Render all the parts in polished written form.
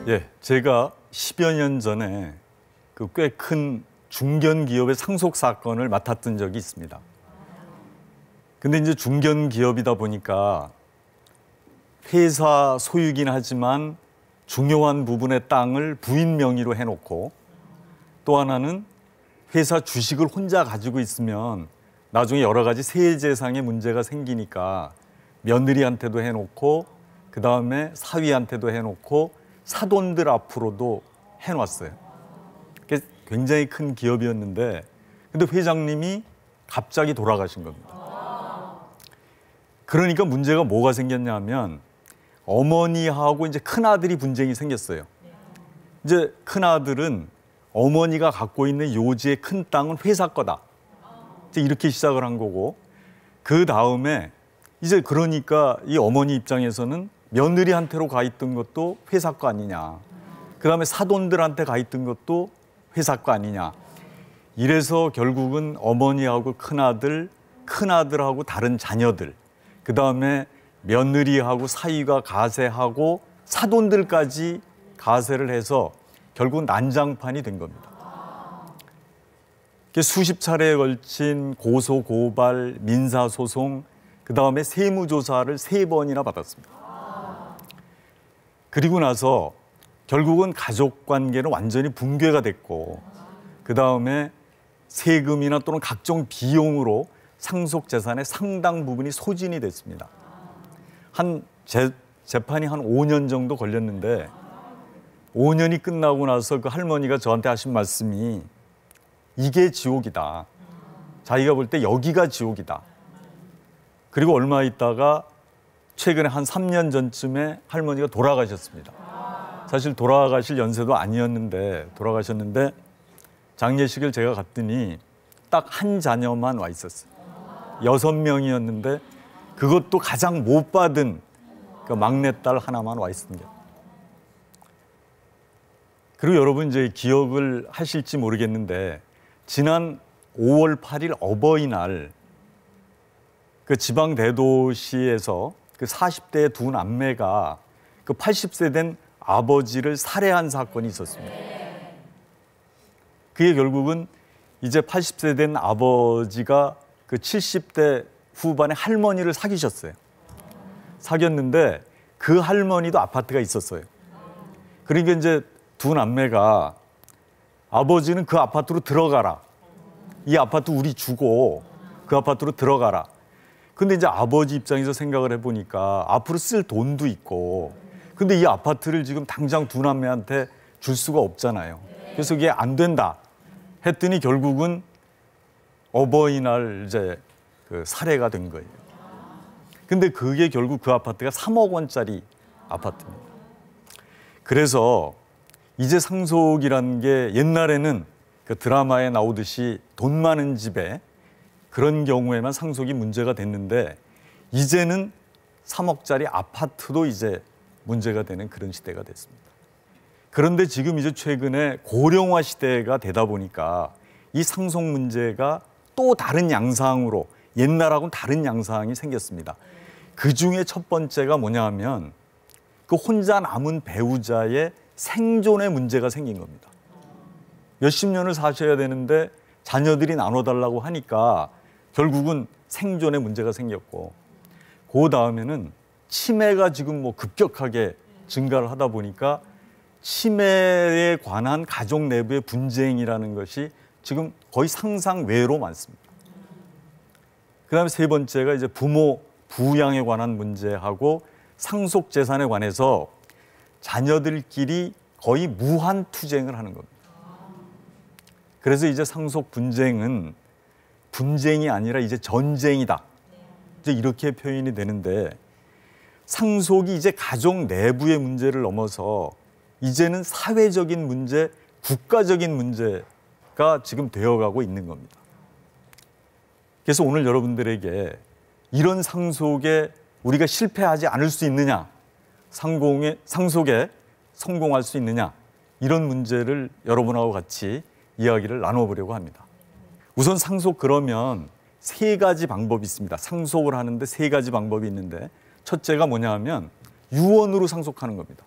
예, 제가 10여 년 전에 그 꽤 큰 중견기업의 상속 사건을 맡았던 적이 있습니다. 근데 이제 중견기업이다 보니까 회사 소유긴 하지만 중요한 부분의 땅을 부인 명의로 해놓고, 또 하나는 회사 주식을 혼자 가지고 있으면 나중에 여러 가지 세제상의 문제가 생기니까 며느리한테도 해놓고, 그 다음에 사위한테도 해놓고, 사돈들 앞으로도 해놨어요. 굉장히 큰 기업이었는데, 근데 회장님이 갑자기 돌아가신 겁니다. 그러니까 문제가 뭐가 생겼냐면, 어머니하고 이제 큰아들이 분쟁이 생겼어요. 이제 큰아들은 어머니가 갖고 있는 요지의 큰 땅은 회사 거다, 이제 이렇게 시작을 한 거고, 그 다음에 이제 그러니까 이 어머니 입장에서는 며느리한테로 가 있던 것도 회사 거 아니냐, 그 다음에 사돈들한테 가 있던 것도 회사 거 아니냐. 이래서 결국은 어머니하고 큰아들, 큰아들하고 다른 자녀들, 그 다음에 며느리하고 사위가 가세하고 사돈들까지 가세를 해서 결국 난장판이 된 겁니다. 수십 차례에 걸친 고소, 고발, 민사소송, 그 다음에 세무조사를 3번이나 받았습니다. 그리고 나서 결국은 가족관계는 완전히 붕괴가 됐고, 그 다음에 세금이나 또는 각종 비용으로 상속재산의 상당 부분이 소진이 됐습니다. 재판이 한 5년 정도 걸렸는데, 5년이 끝나고 나서 그 할머니가 저한테 하신 말씀이 이게 지옥이다. 자기가 볼 때 여기가 지옥이다. 그리고 얼마 있다가 최근에 한 3년 전쯤에 할머니가 돌아가셨습니다. 사실 돌아가실 연세도 아니었는데 돌아가셨는데, 장례식을 제가 갔더니 딱 한 자녀만 와 있었어요. 6명이었는데 그것도 가장 못 받은 그 막내딸 하나만 와 있습니다. 그리고 여러분 이제 기억을 하실지 모르겠는데, 지난 5월 8일 어버이날 그 지방 대도시에서 그 40대의 두 남매가 그 80세 된 아버지를 살해한 사건이 있었습니다. 그게 결국은 이제 80세 된 아버지가 그 70대 후반의 할머니를 사귀셨어요. 사귀었는데 그 할머니도 아파트가 있었어요. 그러니까 이제 두 남매가 아버지는 그 아파트로 들어가라, 이 아파트 우리 주고 그 아파트로 들어가라. 근데 이제 아버지 입장에서 생각을 해보니까 앞으로 쓸 돈도 있고, 근데 이 아파트를 지금 당장 두 남매한테 줄 수가 없잖아요. 그래서 그게 안 된다 했더니 결국은 어버이날 이제 그 살해가 된 거예요. 근데 그게 결국 그 아파트가 3억 원짜리 아파트입니다. 그래서 이제 상속이라는 게 옛날에는 그 드라마에 나오듯이 돈 많은 집에 그런 경우에만 상속이 문제가 됐는데, 이제는 3억짜리 아파트도 이제 문제가 되는 그런 시대가 됐습니다. 그런데 지금 이제 최근에 고령화 시대가 되다 보니까 이 상속 문제가 또 다른 양상으로, 옛날하고는 다른 양상이 생겼습니다. 그 중에 첫 번째가 뭐냐 하면 그 혼자 남은 배우자의 생존의 문제가 생긴 겁니다. 몇십 년을 사셔야 되는데 자녀들이 나눠달라고 하니까 결국은 생존의 문제가 생겼고, 그 다음에는 치매가 지금 뭐 급격하게 증가를 하다 보니까 치매에 관한 가족 내부의 분쟁이라는 것이 지금 거의 상상 외로 많습니다. 그 다음에 세 번째가 이제 부모 부양에 관한 문제하고 상속 재산에 관해서 자녀들끼리 거의 무한 투쟁을 하는 겁니다. 그래서 이제 상속 분쟁은 분쟁이 아니라 이제 전쟁이다, 이제 이렇게 표현이 되는데, 상속이 이제 가족 내부의 문제를 넘어서 이제는 사회적인 문제, 국가적인 문제가 지금 되어가고 있는 겁니다. 그래서 오늘 여러분들에게 이런 상속에 우리가 실패하지 않을 수 있느냐, 상속에 성공할 수 있느냐, 이런 문제를 여러분하고 같이 이야기를 나눠보려고 합니다. 우선 상속 그러면 3가지 방법이 있습니다. 상속을 하는데 3가지 방법이 있는데, 첫째가 뭐냐 하면 유언으로 상속하는 겁니다.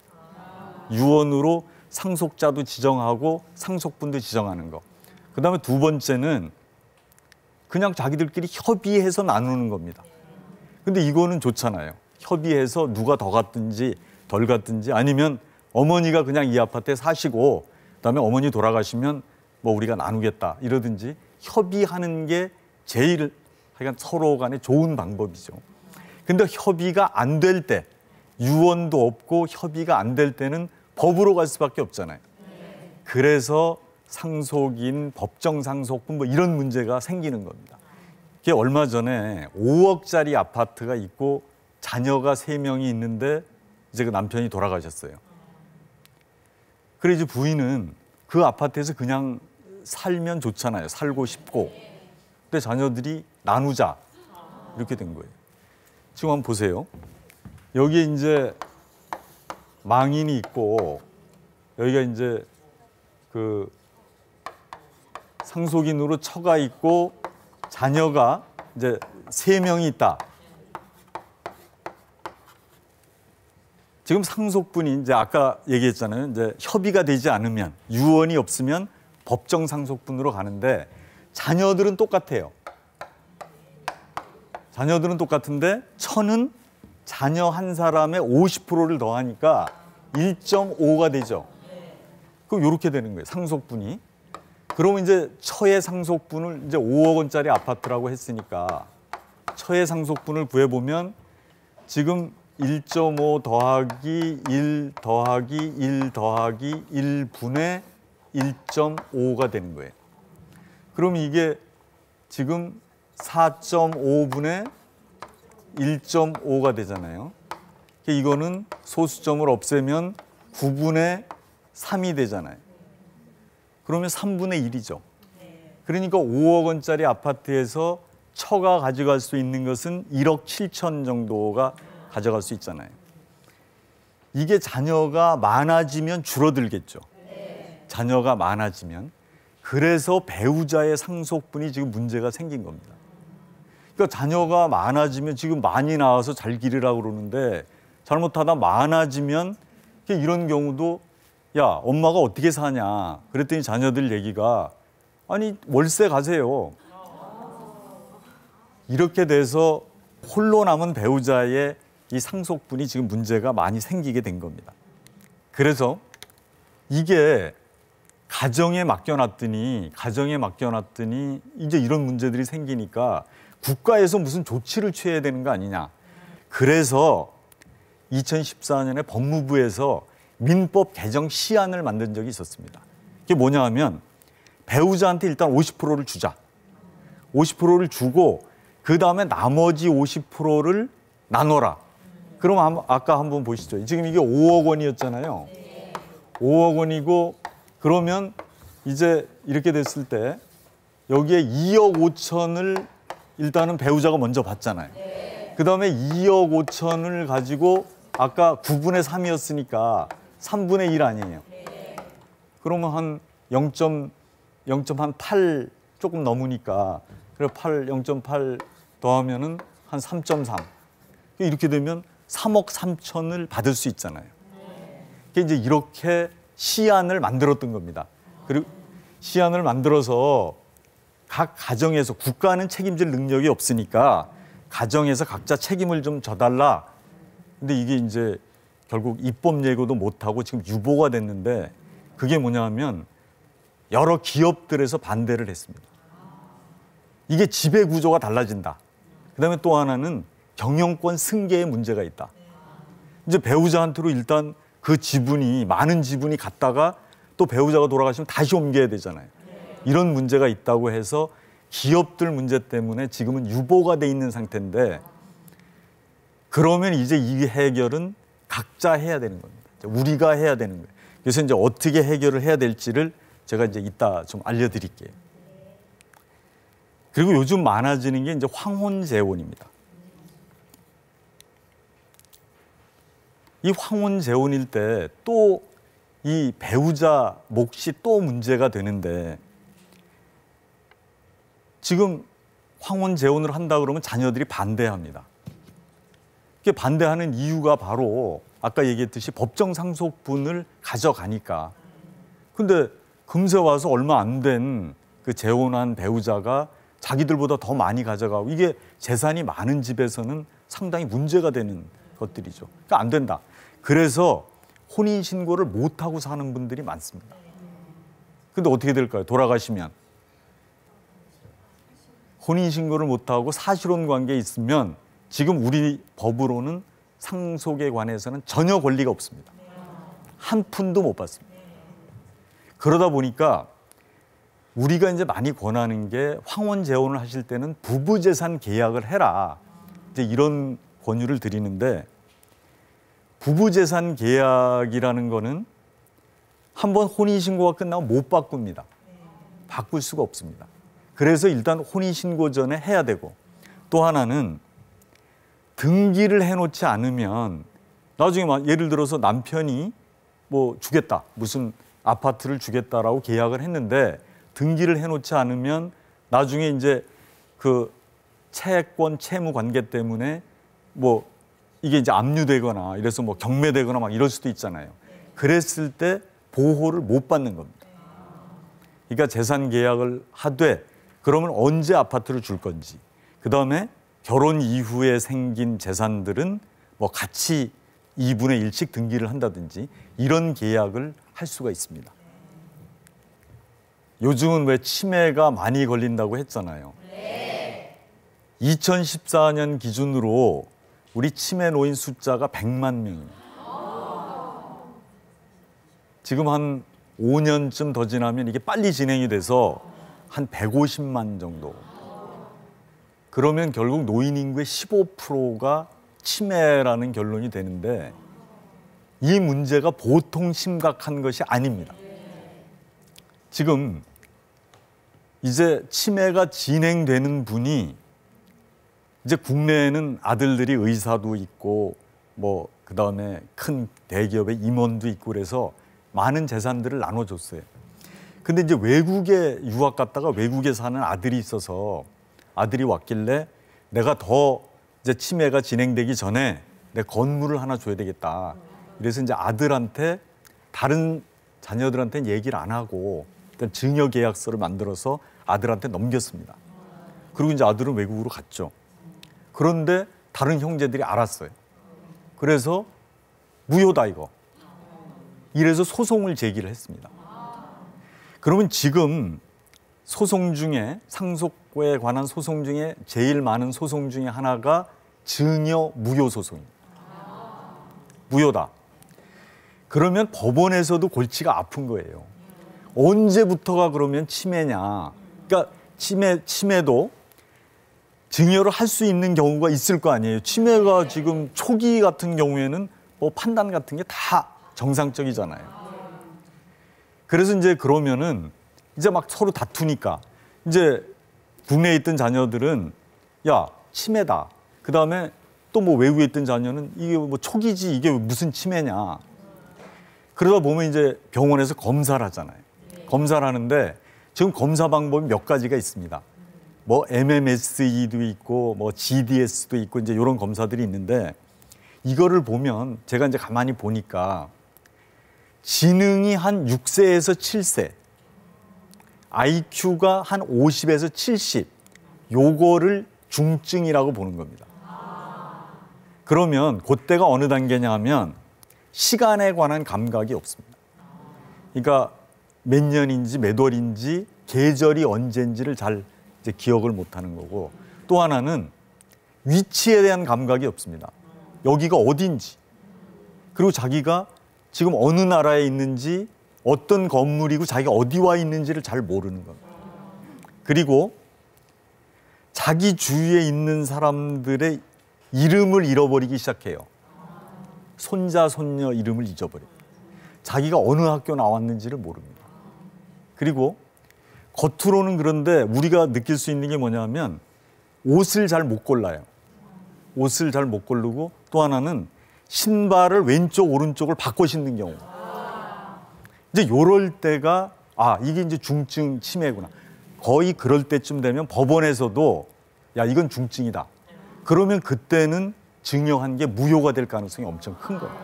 유언으로 상속자도 지정하고 상속분도 지정하는 거. 그다음에 두 번째는 그냥 자기들끼리 협의해서 나누는 겁니다. 근데 이거는 좋잖아요. 협의해서 누가 더 갔든지 덜 갔든지 아니면 어머니가 그냥 이 아파트에 사시고 그다음에 어머니 돌아가시면 뭐 우리가 나누겠다 이러든지 협의하는 게 제일 하여간 서로 간에 좋은 방법이죠. 근데 협의가 안 될 때, 유언도 없고 협의가 안 될 때는 법으로 갈 수밖에 없잖아요. 그래서 상속인, 법정 상속분 뭐 이런 문제가 생기는 겁니다. 이게 얼마 전에 5억짜리 아파트가 있고 자녀가 3명이 있는데 이제 그 남편이 돌아가셨어요. 그래 이제 부인은 그 아파트에서 그냥 살면 좋잖아요. 살고 싶고. 근데 자녀들이 나누자 이렇게 된 거예요. 지금 한번 보세요. 여기에 이제 망인이 있고 여기가 이제 그 상속인으로 처가 있고 자녀가 이제 3명이 있다. 지금 상속분이 이제 아까 얘기했잖아요. 이제 협의가 되지 않으면 유언이 없으면 법정 상속분으로 가는데 자녀들은 똑같아요. 자녀들은 똑같은데 처는 자녀 한 사람의 50%를 더하니까 1.5가 되죠. 그럼 이렇게 되는 거예요. 상속분이. 그러면 이제 처의 상속분을 이제 5억 원짜리 아파트라고 했으니까 처의 상속분을 구해보면 지금 1.5 더하기 1 더하기 1 더하기 1분의 1.5가 되는 거예요. 그럼 이게 지금 4.5분의 1.5가 되잖아요. 이거는 소수점을 없애면 9분의 3이 되잖아요. 그러면 3분의 1이죠. 그러니까 5억 원짜리 아파트에서 처가 가져갈 수 있는 것은 1억 7천 정도가 가져갈 수 있잖아요. 이게 자녀가 많아지면 줄어들겠죠. 자녀가 많아지면. 그래서 배우자의 상속분이 지금 문제가 생긴 겁니다. 그러니까 자녀가 많아지면 지금 많이 나와서 잘 기르라고 그러는데 잘못하다 많아지면 이런 경우도 야, 엄마가 어떻게 사냐. 그랬더니 자녀들 얘기가 아니, 월세 가세요. 이렇게 돼서 홀로 남은 배우자의 이 상속분이 지금 문제가 많이 생기게 된 겁니다. 그래서 이게 가정에 맡겨놨더니 이제 이런 문제들이 생기니까 국가에서 무슨 조치를 취해야 되는 거 아니냐. 그래서 2014년에 법무부에서 민법 개정 시안을 만든 적이 있었습니다. 그게 뭐냐 하면 배우자한테 일단 50%를 주자. 50%를 주고 그 다음에 나머지 50%를 나눠라. 그럼 아까 한번 보시죠. 지금 이게 5억 원이었잖아요. 5억 원이고 그러면 이제 이렇게 됐을 때 여기에 2억 5천을 일단은 배우자가 먼저 받잖아요. 그 다음에 2억 5천을 가지고 아까 9분의 3이었으니까 3분의 1 아니에요. 그러면 한 0.8 조금 넘으니까 그래 0.8 더하면은 한 3.3. 이렇게 되면 3억 3천을 받을 수 있잖아요. 이제 이렇게 시안을 만들었던 겁니다. 그리고 시안을 만들어서 각 가정에서 국가는 책임질 능력이 없으니까 가정에서 각자 책임을 좀 져달라. 근데 이게 이제 결국 입법 예고도 못하고 지금 유보가 됐는데 그게 뭐냐면 여러 기업들에서 반대를 했습니다. 이게 지배 구조가 달라진다. 그다음에 또 하나는 경영권 승계에 문제가 있다. 이제 배우자한테로 일단 그 지분이 많은 지분이 갔다가 또 배우자가 돌아가시면 다시 옮겨야 되잖아요. 이런 문제가 있다고 해서 기업들 문제 때문에 지금은 유보가 돼 있는 상태인데 그러면 이제 이 해결은 각자 해야 되는 겁니다. 우리가 해야 되는 거예요. 그래서 이제 어떻게 해결을 해야 될지를 제가 이제 이따 좀 알려드릴게요. 그리고 요즘 많아지는 게 이제 황혼재혼입니다. 이 황혼재혼일 때 또 이 배우자 몫이 또 문제가 되는데 지금 황혼재혼을 한다 그러면 자녀들이 반대합니다. 이게 반대하는 이유가 바로 아까 얘기했듯이 법정 상속분을 가져가니까. 근데 금세 와서 얼마 안 된 그 재혼한 배우자가 자기들보다 더 많이 가져가고, 이게 재산이 많은 집에서는 상당히 문제가 되는 것들이죠. 그러니까 안 된다. 그래서 혼인신고를 못하고 사는 분들이 많습니다. 근데 어떻게 될까요? 돌아가시면. 혼인신고를 못하고 사실혼 관계에 있으면 지금 우리 법으로는 상속에 관해서는 전혀 권리가 없습니다. 한 푼도 못 받습니다. 그러다 보니까 우리가 이제 많이 권하는 게, 황혼 재혼을 하실 때는 부부재산 계약을 해라, 이제 이런 권유를 드리는데, 부부재산 계약이라는 거는 한번 혼인신고가 끝나면 못 바꿉니다. 바꿀 수가 없습니다. 그래서 일단 혼인신고 전에 해야 되고, 또 하나는 등기를 해놓지 않으면 나중에 예를 들어서 남편이 뭐 주겠다, 무슨 아파트를 주겠다라고 계약을 했는데 등기를 해놓지 않으면 나중에 이제 그 채권 채무 관계 때문에 뭐 이게 이제 압류되거나 이래서 뭐 경매되거나 막 이럴 수도 있잖아요. 그랬을 때 보호를 못 받는 겁니다. 그러니까 재산 계약을 하되, 그러면 언제 아파트를 줄 건지, 그 다음에 결혼 이후에 생긴 재산들은 뭐 같이 2분의 1씩 등기를 한다든지 이런 계약을 할 수가 있습니다. 요즘은 왜 치매가 많이 걸린다고 했잖아요. 2014년 기준으로 우리 치매 노인 숫자가 100만 명입니다. 지금 한 5년쯤 더 지나면 이게 빨리 진행이 돼서 한 150만 정도. 그러면 결국 노인 인구의 15%가 치매라는 결론이 되는데, 이 문제가 보통 심각한 것이 아닙니다. 지금 이제 치매가 진행되는 분이, 이제 국내에는 아들들이 의사도 있고 뭐 그다음에 큰 대기업의 임원도 있고 그래서 많은 재산들을 나눠줬어요. 근데 이제 외국에 유학 갔다가 외국에 사는 아들이 있어서 아들이 왔길래, 내가 더 이제 치매가 진행되기 전에 내 건물을 하나 줘야 되겠다. 그래서 이제 아들한테, 다른 자녀들한테는 얘기를 안 하고 일단 증여 계약서를 만들어서 아들한테 넘겼습니다. 그리고 이제 아들은 외국으로 갔죠. 그런데 다른 형제들이 알았어요. 그래서 무효다 이거. 이래서 소송을 제기를 했습니다. 그러면 지금 소송 중에, 상속에 관한 소송 중에 제일 많은 소송 중에 하나가 증여 무효 소송입니다. 무효다. 그러면 법원에서도 골치가 아픈 거예요. 언제부터가 그러면 치매냐. 그러니까 치매도 증여를 할 수 있는 경우가 있을 거 아니에요. 치매가 지금 초기 같은 경우에는 뭐 판단 같은 게 다 정상적이잖아요. 그래서 이제 그러면은 이제 막 서로 다투니까 이제 국내에 있던 자녀들은 야, 치매다. 그 다음에 또 뭐 외국에 있던 자녀는 이게 뭐 초기지, 이게 무슨 치매냐. 그러다 보면 이제 병원에서 검사를 하잖아요. 검사를 하는데 지금 검사 방법이 몇 가지가 있습니다. 뭐 MMSE도 있고 뭐 GDS도 있고 이제 이런 검사들이 있는데, 이거를 보면 제가 이제 가만히 보니까 지능이 한 6세에서 7세, IQ가 한 50에서 70, 요거를 중증이라고 보는 겁니다. 그러면 그때가 어느 단계냐 하면 시간에 관한 감각이 없습니다. 그러니까 몇 년인지 몇 월인지 계절이 언제인지를 잘 이제 기억을 못하는 거고, 또 하나는 위치에 대한 감각이 없습니다. 여기가 어딘지, 그리고 자기가 지금 어느 나라에 있는지, 어떤 건물이고 자기가 어디 와 있는지를 잘 모르는 겁니다. 그리고 자기 주위에 있는 사람들의 이름을 잃어버리기 시작해요. 손자, 손녀 이름을 잊어버려요. 자기가 어느 학교 나왔는지를 모릅니다. 그리고 겉으로는 그런데 우리가 느낄 수 있는 게 뭐냐면 옷을 잘 못 골라요. 옷을 잘 못 고르고, 또 하나는 신발을 왼쪽 오른쪽을 바꿔 신는 경우. 이제 요럴 때가 이게 이제 중증 치매구나. 거의 그럴 때쯤 되면 법원에서도 야, 이건 중증이다. 그러면 그때는 증여한 게 무효가 될 가능성이 엄청 큰 거예요.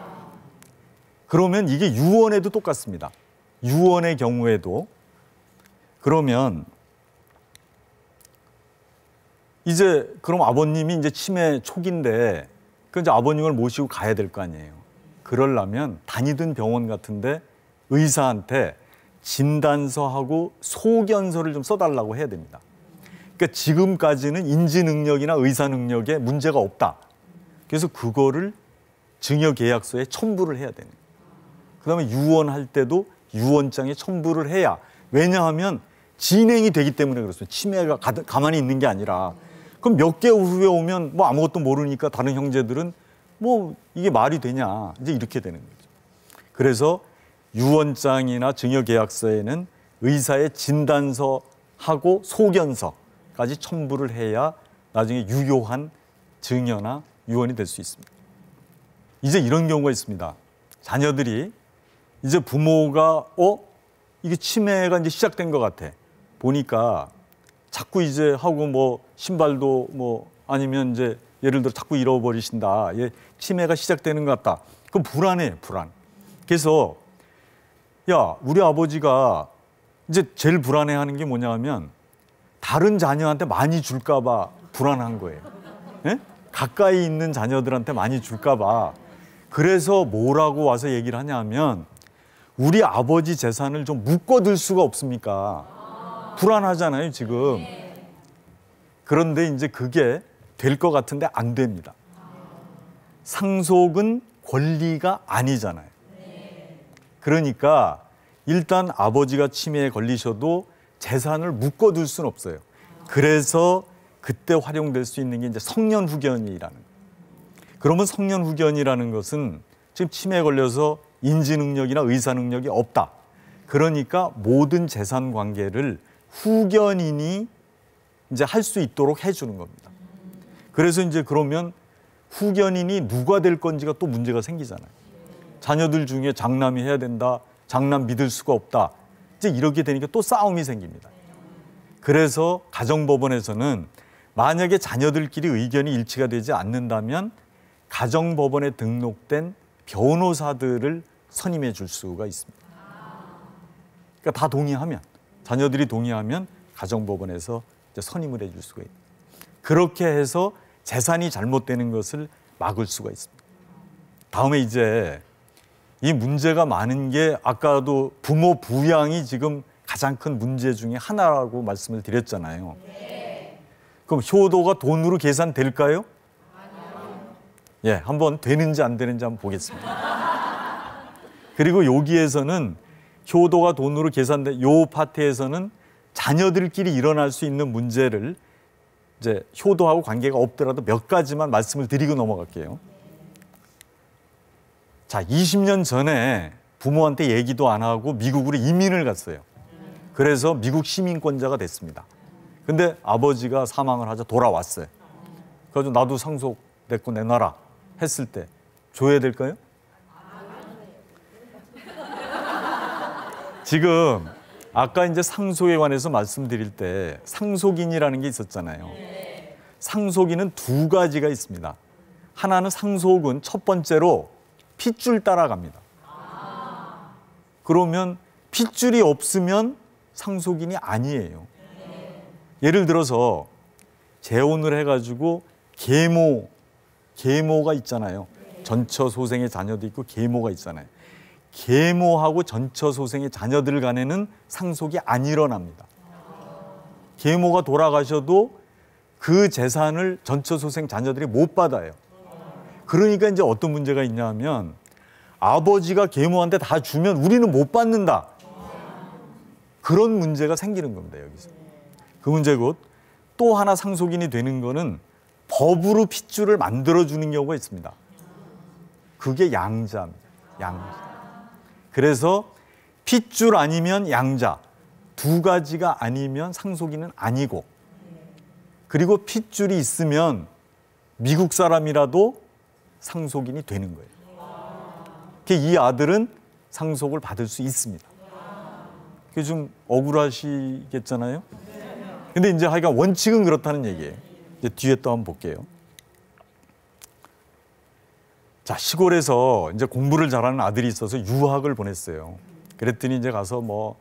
그러면 이게 유언에도 똑같습니다. 유언의 경우에도 그러면 이제 그럼 아버님이 이제 치매 초기인데 그 이제 아버님을 모시고 가야 될 거 아니에요. 그러려면 다니던 병원 같은데 의사한테 진단서하고 소견서를 좀 써달라고 해야 됩니다. 그러니까 지금까지는 인지 능력이나 의사 능력에 문제가 없다. 그래서 그거를 증여계약서에 첨부를 해야 되는 거예요. 그다음에 유언할 때도 유언장에 첨부를 해야, 왜냐하면 진행이 되기 때문에 그렇습니다. 치매가 가만히 있는 게 아니라. 그럼 몇 개월 후에 오면 뭐 아무것도 모르니까 다른 형제들은 뭐 이게 말이 되냐, 이제 이렇게 되는 거죠. 그래서 유언장이나 증여계약서에는 의사의 진단서하고 소견서까지 첨부를 해야 나중에 유효한 증여나 유언이 될 수 있습니다. 이제 이런 경우가 있습니다. 자녀들이 이제 부모가 이게 치매가 이제 시작된 것 같아. 보니까 자꾸 이제 하고 뭐 신발도 뭐 아니면 이제 예를 들어 자꾸 잃어버리신다. 치매가 시작되는 것 같다. 그럼 불안해, 불안. 그래서 야, 우리 아버지가 이제 제일 불안해하는 게 뭐냐면 다른 자녀한테 많이 줄까 봐 불안한 거예요. 예? 가까이 있는 자녀들한테 많이 줄까 봐. 그래서 뭐라고 와서 얘기를 하냐면 우리 아버지 재산을 좀 묶어둘 수가 없습니까? 불안하잖아요, 지금. 그런데 이제 그게 될 것 같은데 안 됩니다. 상속은 권리가 아니잖아요. 그러니까 일단 아버지가 치매에 걸리셔도 재산을 묶어둘 수는 없어요. 그래서 그때 활용될 수 있는 게 이제 성년후견이라는 거예요. 그러면 성년후견이라는 것은 지금 치매에 걸려서 인지능력이나 의사능력이 없다. 그러니까 모든 재산 관계를 후견인이 이제 할 수 있도록 해주는 겁니다. 그래서 이제 그러면 후견인이 누가 될 건지가 또 문제가 생기잖아요. 자녀들 중에 장남이 해야 된다, 장남 믿을 수가 없다. 이제 이렇게 되니까 또 싸움이 생깁니다. 그래서 가정법원에서는 만약에 자녀들끼리 의견이 일치가 되지 않는다면 가정법원에 등록된 변호사들을 선임해 줄 수가 있습니다. 그러니까 다 동의하면, 자녀들이 동의하면 가정법원에서 이제 선임을 해 줄 수가 있습니다. 그렇게 해서 재산이 잘못되는 것을 막을 수가 있습니다. 다음에 이제 이 문제가 많은 게 아까도 부모 부양이 지금 가장 큰 문제 중에 하나라고 말씀을 드렸잖아요. 그럼 효도가 돈으로 계산될까요? 예, 한번 되는지 안 되는지 한번 보겠습니다. 그리고 여기에서는 효도가 돈으로 계산된 요 파트에서는 자녀들끼리 일어날 수 있는 문제를 이제 효도하고 관계가 없더라도 몇 가지만 말씀을 드리고 넘어갈게요. 자, 20년 전에 부모한테 얘기도 안 하고 미국으로 이민을 갔어요. 그래서 미국 시민권자가 됐습니다. 근데 아버지가 사망을 하자 돌아왔어요. 그래서 나도 상속 내 거 내놔라 했을 때 줘야 될까요? 지금 아까 이제 상속에 관해서 말씀드릴 때 상속인이라는 게 있었잖아요. 상속인은 두 가지가 있습니다. 하나는 상속은 첫 번째로 핏줄 따라갑니다. 그러면 핏줄이 없으면 상속인이 아니에요. 예를 들어서 재혼을 해가지고 계모가 있잖아요. 전처소생의 자녀도 있고 계모가 있잖아요. 계모하고 전처소생의 자녀들 간에는 상속이 안 일어납니다. 계모가 돌아가셔도 그 재산을 전처소생 자녀들이 못 받아요. 그러니까 이제 어떤 문제가 있냐면 아버지가 계모한테 다 주면 우리는 못 받는다. 그런 문제가 생기는 겁니다, 여기서. 그 문제 곧 또 하나 상속인이 되는 거는 법으로 핏줄을 만들어주는 경우가 있습니다. 그게 양자입니다. 양자. 그래서 핏줄 아니면 양자, 두 가지가 아니면 상속인은 아니고, 그리고 핏줄이 있으면 미국 사람이라도 상속인이 되는 거예요. 이 아들은 상속을 받을 수 있습니다. 그게 좀 억울하시겠잖아요. 근데 이제 하여간 원칙은 그렇다는 얘기예요. 이제 뒤에 또 한번 볼게요. 자, 시골에서 이제 공부를 잘하는 아들이 있어서 유학을 보냈어요. 그랬더니 이제 가서 뭐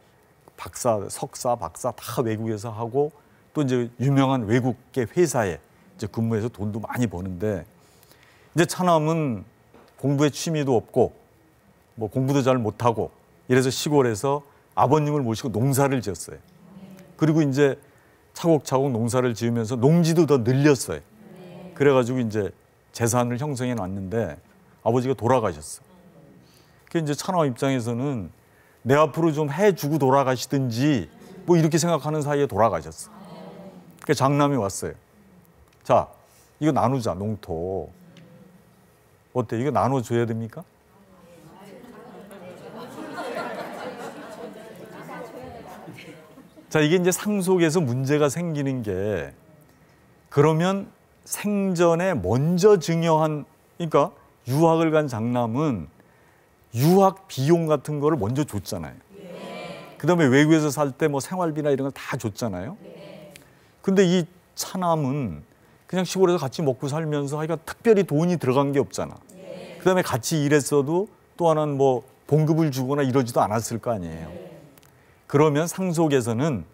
박사, 석사, 박사 다 외국에서 하고 또 이제 유명한 외국계 회사에 이제 근무해서 돈도 많이 버는데 이제 차남은 공부에 취미도 없고 뭐 공부도 잘 못하고 이래서 시골에서 아버님을 모시고 농사를 지었어요. 그리고 이제 차곡차곡 농사를 지으면서 농지도 더 늘렸어요. 그래가지고 이제 재산을 형성해 놨는데 아버지가 돌아가셨어. 그 이제 차남 입장에서는 내 앞으로 좀 해주고 돌아가시든지 뭐 이렇게 생각하는 사이에 돌아가셨어. 그 장남이 왔어요. 자, 이거 나누자, 농토. 어때? 이거 나눠줘야 됩니까? 자, 이게 이제 상속에서 문제가 생기는 게 그러면 생전에 먼저 증여한, 그러니까 유학을 간 장남은 유학 비용 같은 거를 먼저 줬잖아요. 그다음에 외국에서 살 때 뭐 생활비나 이런 걸 다 줬잖아요. 근데 이 차남은 그냥 시골에서 같이 먹고 살면서 하여간 특별히 돈이 들어간 게 없잖아. 그다음에 같이 일했어도 또 하나는 뭐 봉급을 주거나 이러지도 않았을 거 아니에요. 그러면 상속에서는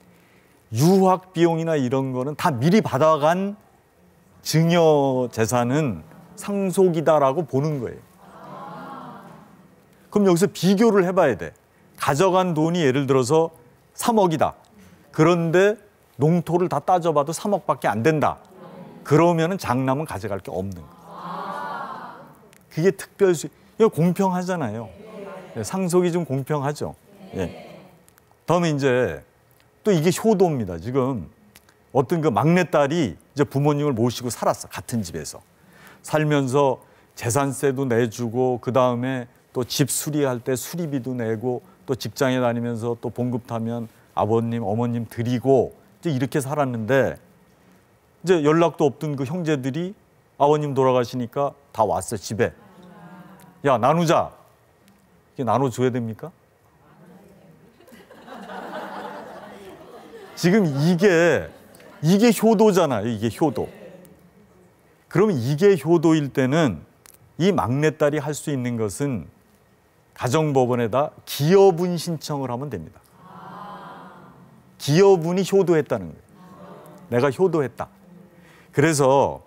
유학 비용이나 이런 거는 다 미리 받아간 증여 재산은 상속이다라고 보는 거예요. 그럼 여기서 비교를 해봐야 돼. 가져간 돈이 예를 들어서 3억이다. 그런데 농토를 다 따져봐도 3억밖에 안 된다. 그러면은 장남은 가져갈 게 없는 거예요. 그게 특별수, 이거 공평하잖아요. 네, 상속이 좀 공평하죠. 예. 다음에 이제 또 이게 효도입니다. 지금 어떤 그 막내딸이 이제 부모님을 모시고 살았어. 같은 집에서. 살면서 재산세도 내주고 그 다음에 또 집 수리할 때 수리비도 내고 또 직장에 다니면서 또 봉급 타면 아버님, 어머님 드리고 이제 이렇게 살았는데 이제 연락도 없던 그 형제들이 아버님 돌아가시니까 다 왔어, 집에. 야, 나누자. 이게 나눠줘야 됩니까? 지금 이게 효도잖아요. 이게 효도. 그러면 이게 효도일 때는 이 막내딸이 할 수 있는 것은 가정법원에다 기여분 신청을 하면 됩니다. 기여분이 효도했다는 거예요. 내가 효도했다. 그래서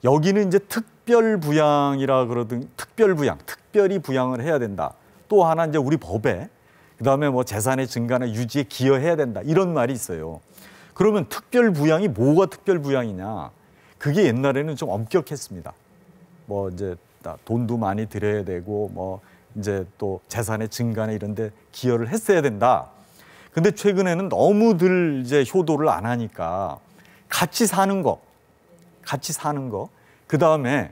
여기는 이제 특별부양이라 그러든 특별부양, 특별히 부양을 해야 된다. 또 하나 이제 우리 법에 그다음에 뭐 재산의 증가나 유지에 기여해야 된다. 이런 말이 있어요. 그러면 특별부양이 뭐가 특별부양이냐? 그게 옛날에는 좀 엄격했습니다. 뭐 이제 돈도 많이 들여야 되고 뭐 이제 또 재산의 증가나 이런 데 기여를 했어야 된다. 근데 최근에는 너무들 이제 효도를 안 하니까 같이 사는 거, 그다음에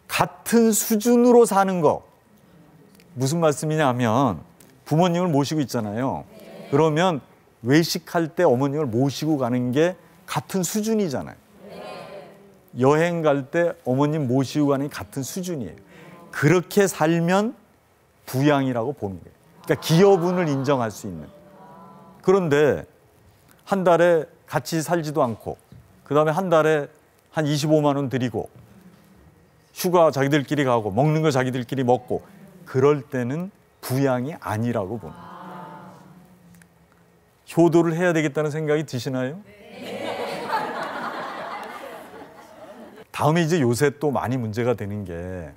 같은 수준으로 사는 거. 무슨 말씀이냐면 부모님을 모시고 있잖아요. 그러면 외식할 때 어머님을 모시고 가는 게 같은 수준이잖아요. 여행 갈 때 어머님 모시고 가는 게 같은 수준이에요. 그렇게 살면 부양이라고 보는 거예요. 그러니까 기여분을 인정할 수 있는. 그런데 한 달에 같이 살지도 않고 그다음에 한 달에 한 25만 원 드리고 휴가 자기들끼리 가고 먹는 거 자기들끼리 먹고 그럴 때는 부양이 아니라고 보는 거예요. 효도를 해야 되겠다는 생각이 드시나요? 다음에 이제 요새 또 많이 문제가 되는 게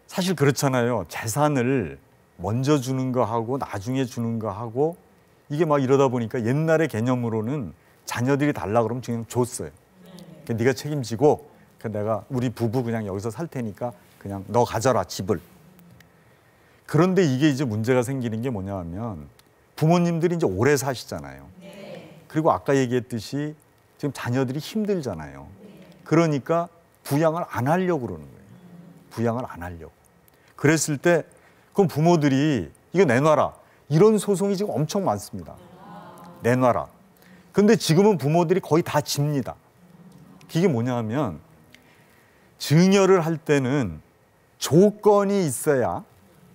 사실 그렇잖아요. 재산을 먼저 주는 거 하고 나중에 주는 거 하고 이게 막 이러다 보니까 옛날의 개념으로는 자녀들이 달라 그러면 그냥 줬어요. 그러니까 네가 책임지고 내가 우리 부부 그냥 여기서 살 테니까 그냥 너 가져라 집을. 그런데 이게 이제 문제가 생기는 게 뭐냐 하면 부모님들이 이제 오래 사시잖아요. 그리고 아까 얘기했듯이 지금 자녀들이 힘들잖아요. 그러니까 부양을 안 하려고 그러는 거예요. 부양을 안 하려고. 그랬을 때 그럼 부모들이 이거 내놔라. 이런 소송이 지금 엄청 많습니다. 내놔라. 근데 지금은 부모들이 거의 다 집니다. 이게 뭐냐 하면 증여를 할 때는 조건이 있어야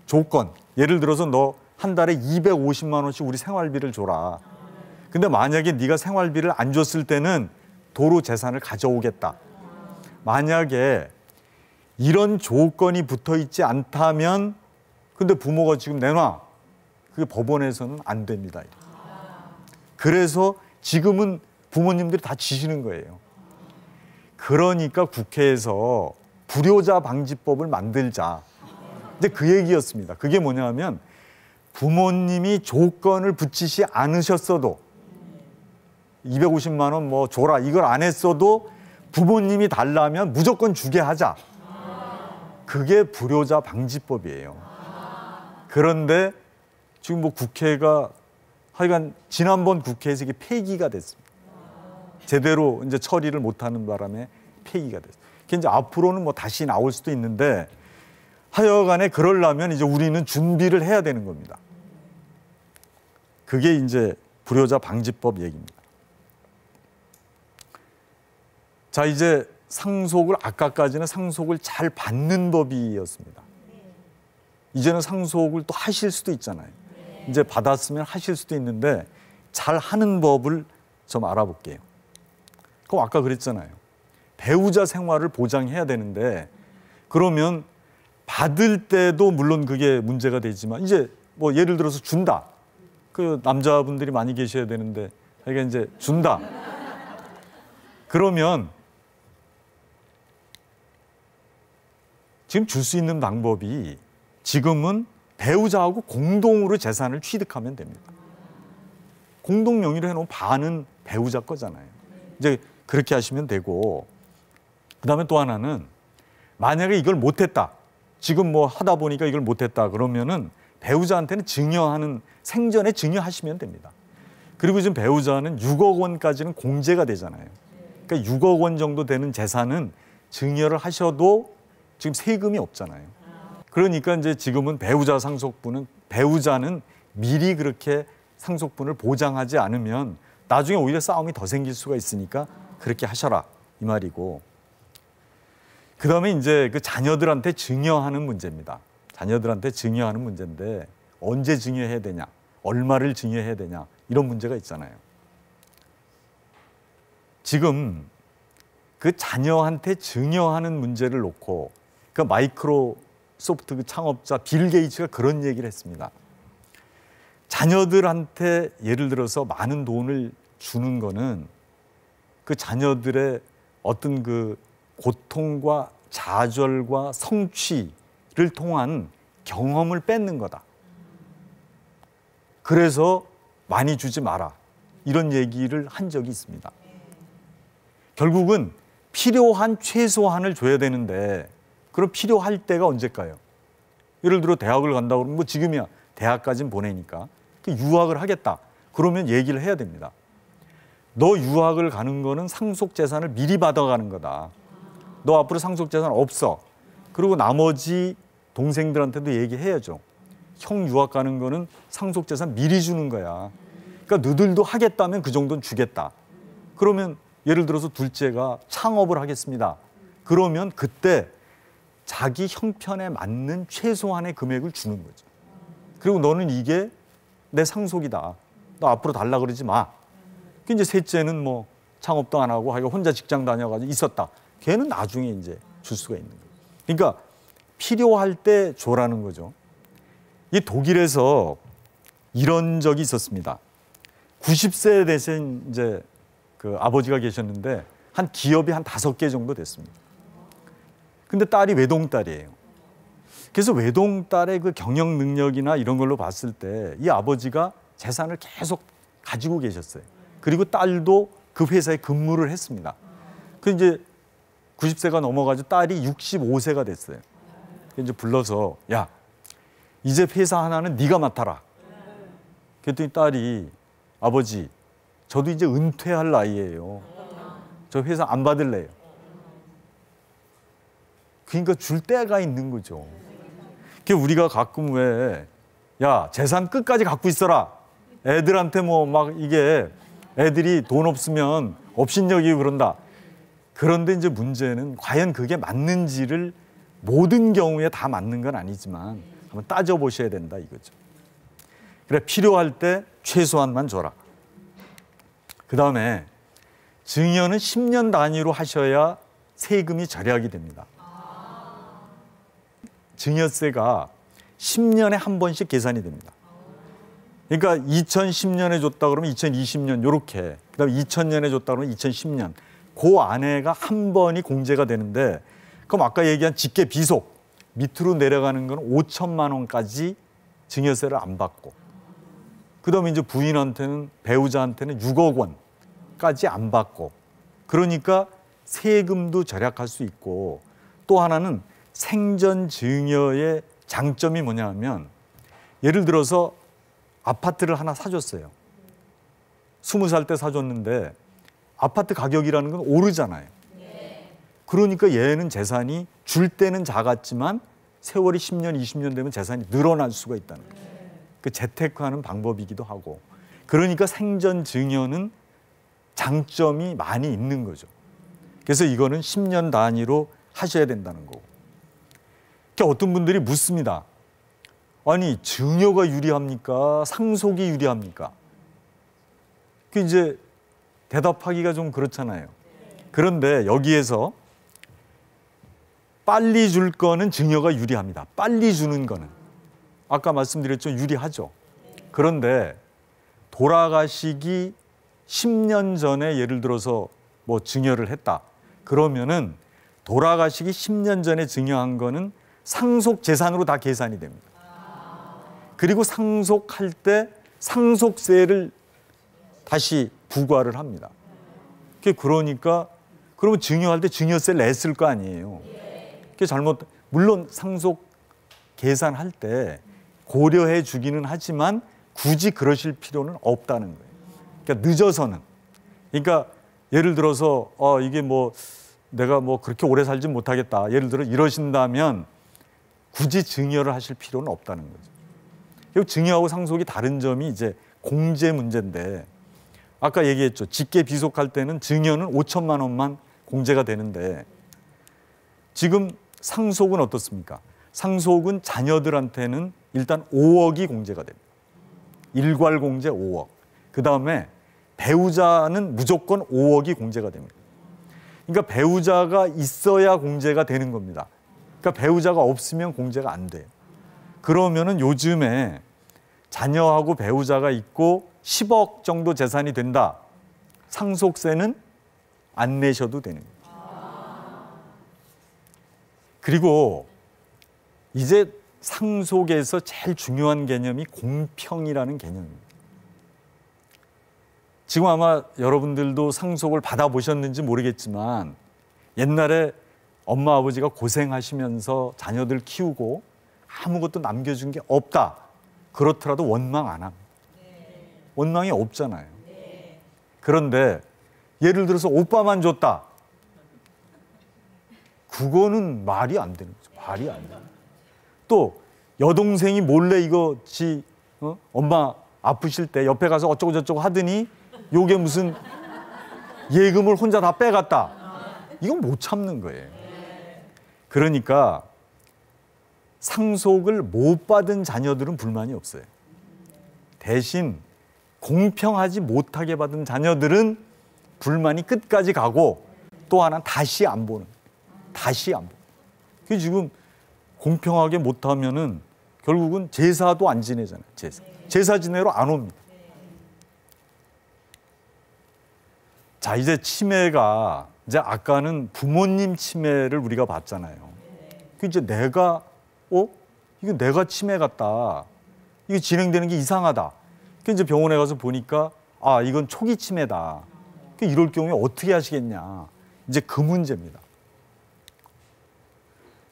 조건. 예를 들어서 너 한 달에 250만 원씩 우리 생활비를 줘라. 근데 만약에 네가 생활비를 안 줬을 때는 도로 재산을 가져오겠다. 만약에 이런 조건이 붙어 있지 않다면 근데 부모가 지금 내놔. 그게 법원에서는 안 됩니다. 그래서 지금은 부모님들이 다 지시는 거예요. 그러니까 국회에서 불효자 방지법을 만들자. 이제 그 얘기였습니다. 그게 뭐냐면 부모님이 조건을 붙이지 않으셨어도 250만 원 뭐 줘라 이걸 안 했어도 부모님이 달라면 무조건 주게 하자. 그게 불효자 방지법이에요. 그런데 지금 뭐 국회가 하여간 지난번 국회에서 이게 폐기가 됐습니다. 제대로 이제 처리를 못하는 바람에 폐기가 됐어요. 그게 이제 앞으로는 뭐 다시 나올 수도 있는데 하여간에 그러려면 이제 우리는 준비를 해야 되는 겁니다. 그게 이제 불효자 방지법 얘기입니다. 자, 이제 상속을 아까까지는 상속을 잘 받는 법이었습니다. 이제는 상속을 또 하실 수도 있잖아요. 이제 받았으면 하실 수도 있는데 잘 하는 법을 좀 알아볼게요. 그럼 아까 그랬잖아요. 배우자 생활을 보장해야 되는데 그러면 받을 때도 물론 그게 문제가 되지만 이제 뭐 예를 들어서 준다. 그 남자분들이 많이 계셔야 되는데 그러니까 이제 준다. 그러면 지금 줄 수 있는 방법이 지금은 배우자하고 공동으로 재산을 취득하면 됩니다. 공동 명의로 해놓은 반은 배우자 거잖아요. 이제 그렇게 하시면 되고 그다음에 또 하나는 만약에 이걸 못했다. 지금 뭐 하다 보니까 이걸 못했다. 그러면은 배우자한테는 증여하는 생전에 증여하시면 됩니다. 그리고 지금 배우자는 6억 원까지는 공제가 되잖아요. 그러니까 6억 원 정도 되는 재산은 증여를 하셔도 지금 세금이 없잖아요. 그러니까 이제 지금은 배우자 상속분은 배우자는 미리 그렇게 상속분을 보장하지 않으면 나중에 오히려 싸움이 더 생길 수가 있으니까 그렇게 하셔라 이 말이고 그다음에 이제 그 자녀들한테 증여하는 문제입니다. 자녀들한테 증여하는 문제인데 언제 증여해야 되냐, 얼마를 증여해야 되냐 이런 문제가 있잖아요. 지금 그 자녀한테 증여하는 문제를 놓고 그 마이크로소프트 그 창업자 빌 게이츠가 그런 얘기를 했습니다. 자녀들한테 예를 들어서 많은 돈을 주는 거는 그 자녀들의 어떤 그 고통과 좌절과 성취를 통한 경험을 뺏는 거다. 그래서 많이 주지 마라. 이런 얘기를 한 적이 있습니다. 결국은 필요한 최소한을 줘야 되는데 그럼 필요할 때가 언제일까요? 예를 들어 대학을 간다고 그러면 뭐 지금이야 대학까지는 보내니까 유학을 하겠다. 그러면 얘기를 해야 됩니다. 너 유학을 가는 거는 상속재산을 미리 받아가는 거다. 너 앞으로 상속재산 없어. 그리고 나머지 동생들한테도 얘기해야죠. 형 유학 가는 거는 상속재산 미리 주는 거야. 그러니까 너들도 하겠다면 그 정도는 주겠다. 그러면 예를 들어서 둘째가 창업을 하겠습니다. 그러면 그때 자기 형편에 맞는 최소한의 금액을 주는 거죠. 그리고 너는 이게 내 상속이다. 너 앞으로 달라 그러지 마. 이제 셋째는 뭐 창업도 안 하고 하여간 혼자 직장 다녀가지고 있었다. 걔는 나중에 이제 줄 수가 있는 거예요. 그러니까 필요할 때 줘라는 거죠. 이 독일에서 이런 적이 있었습니다. 90세 되신 이제 그 아버지가 계셨는데 한 기업이 한 5개 정도 됐습니다. 근데 딸이 외동딸이에요. 그래서 외동딸의 그 경영 능력이나 이런 걸로 봤을 때 이 아버지가 재산을 계속 가지고 계셨어요. 그리고 딸도 그 회사에 근무를 했습니다. 그 이제 90세가 넘어가지고 딸이 65세가 됐어요. 이제 불러서 야, 이제 회사 하나는 네가 맡아라. 그랬더니 딸이 아버지, 저도 이제 은퇴할 나이예요. 저 회사 안 받을래요. 그러니까 줄 때가 있는 거죠. 그게 우리가 가끔 왜 야, 재산 끝까지 갖고 있어라. 애들한테 뭐 막 이게 애들이 돈 없으면 업신여기고 그런다. 그런데 이제 문제는 과연 그게 맞는지를 모든 경우에 다 맞는 건 아니지만 한번 따져보셔야 된다 이거죠. 그래 필요할 때 최소한만 줘라. 그다음에 증여는 10년 단위로 하셔야 세금이 절약이 됩니다. 증여세가 10년에 한 번씩 계산이 됩니다. 그러니까 2010년에 줬다 그러면 2020년 요렇게, 그다음에 2000년에 줬다 그러면 2010년, 그 안에가 한 번이 공제가 되는데, 그럼 아까 얘기한 직계 비속 밑으로 내려가는 건 5천만 원까지 증여세를 안 받고, 그다음에 이제 부인한테는, 배우자한테는 6억 원까지 안 받고, 그러니까 세금도 절약할 수 있고, 또 하나는 생전 증여의 장점이 뭐냐 하면, 예를 들어서 아파트를 하나 사줬어요. 20살 때 사줬는데 아파트 가격이라는 건 오르잖아요. 그러니까 얘는 재산이 줄 때는 작았지만 세월이 10년, 20년 되면 재산이 늘어날 수가 있다는 거죠. 그 재테크하는 방법이기도 하고, 그러니까 생전 증여는 장점이 많이 있는 거죠. 그래서 이거는 10년 단위로 하셔야 된다는 거고. 그러니까 어떤 분들이 묻습니다. 아니, 증여가 유리합니까? 상속이 유리합니까? 그 이제 대답하기가 좀 그렇잖아요. 그런데 여기에서 빨리 줄 거는 증여가 유리합니다. 빨리 주는 거는. 아까 말씀드렸죠. 유리하죠. 그런데 돌아가시기 10년 전에 예를 들어서 뭐 증여를 했다. 그러면은 돌아가시기 10년 전에 증여한 거는 상속 재산으로 다 계산이 됩니다. 그리고 상속할 때 상속세를 다시 부과를 합니다. 그러니까 그러면 증여할 때 증여세를 냈을 거 아니에요. 그게 잘못, 물론 상속 계산할 때 고려해 주기는 하지만 굳이 그러실 필요는 없다는 거예요. 그러니까 늦어서는. 그러니까 예를 들어서 이게 뭐 내가 뭐 그렇게 오래 살진 못하겠다. 예를 들어 이러신다면 굳이 증여를 하실 필요는 없다는 거죠. 그리고 증여하고 상속이 다른 점이 이제 공제 문제인데, 아까 얘기했죠. 직계 비속할 때는 증여는 5천만 원만 공제가 되는데, 지금 상속은 어떻습니까? 상속은 자녀들한테는 일단 5억이 공제가 됩니다. 일괄 공제 5억. 그다음에 배우자는 무조건 5억이 공제가 됩니다. 그러니까 배우자가 있어야 공제가 되는 겁니다. 그러니까 배우자가 없으면 공제가 안 돼요. 그러면은 요즘에 자녀하고 배우자가 있고 10억 정도 재산이 된다. 상속세는 안 내셔도 되는 거예요. 그리고 이제 상속에서 제일 중요한 개념이 공평이라는 개념입니다. 지금 아마 여러분들도 상속을 받아보셨는지 모르겠지만, 옛날에 엄마 아버지가 고생하시면서 자녀들 키우고 아무것도 남겨준 게 없다. 그렇더라도 원망 안 합니다. 원망이 없잖아요. 그런데 예를 들어서 오빠만 줬다. 그거는 말이 안 되는 거죠. 말이 안 돼요. 또 여동생이 몰래 이거 엄마 아프실 때 옆에 가서 어쩌고 저쩌고 하더니 요게 무슨 예금을 혼자 다 빼갔다. 이건 못 참는 거예요. 그러니까 상속을 못 받은 자녀들은 불만이 없어요. 대신 공평하지 못하게 받은 자녀들은 불만이 끝까지 가고, 또 하나 다시 안 보는. 다시 안 보는. 그 지금 공평하게 못하면은 결국은 제사도 안 지내잖아요. 제사 지내러 안 옵니다. 자, 이제 치매가, 이제 아까는 부모님 치매를 우리가 봤잖아요. 그 이제 내가 이거 내가 치매 같다. 이게 진행되는 게 이상하다. 그 이제 병원에 가서 보니까 이건 초기 치매다. 이럴 경우에 어떻게 하시겠냐. 이제 그 문제입니다.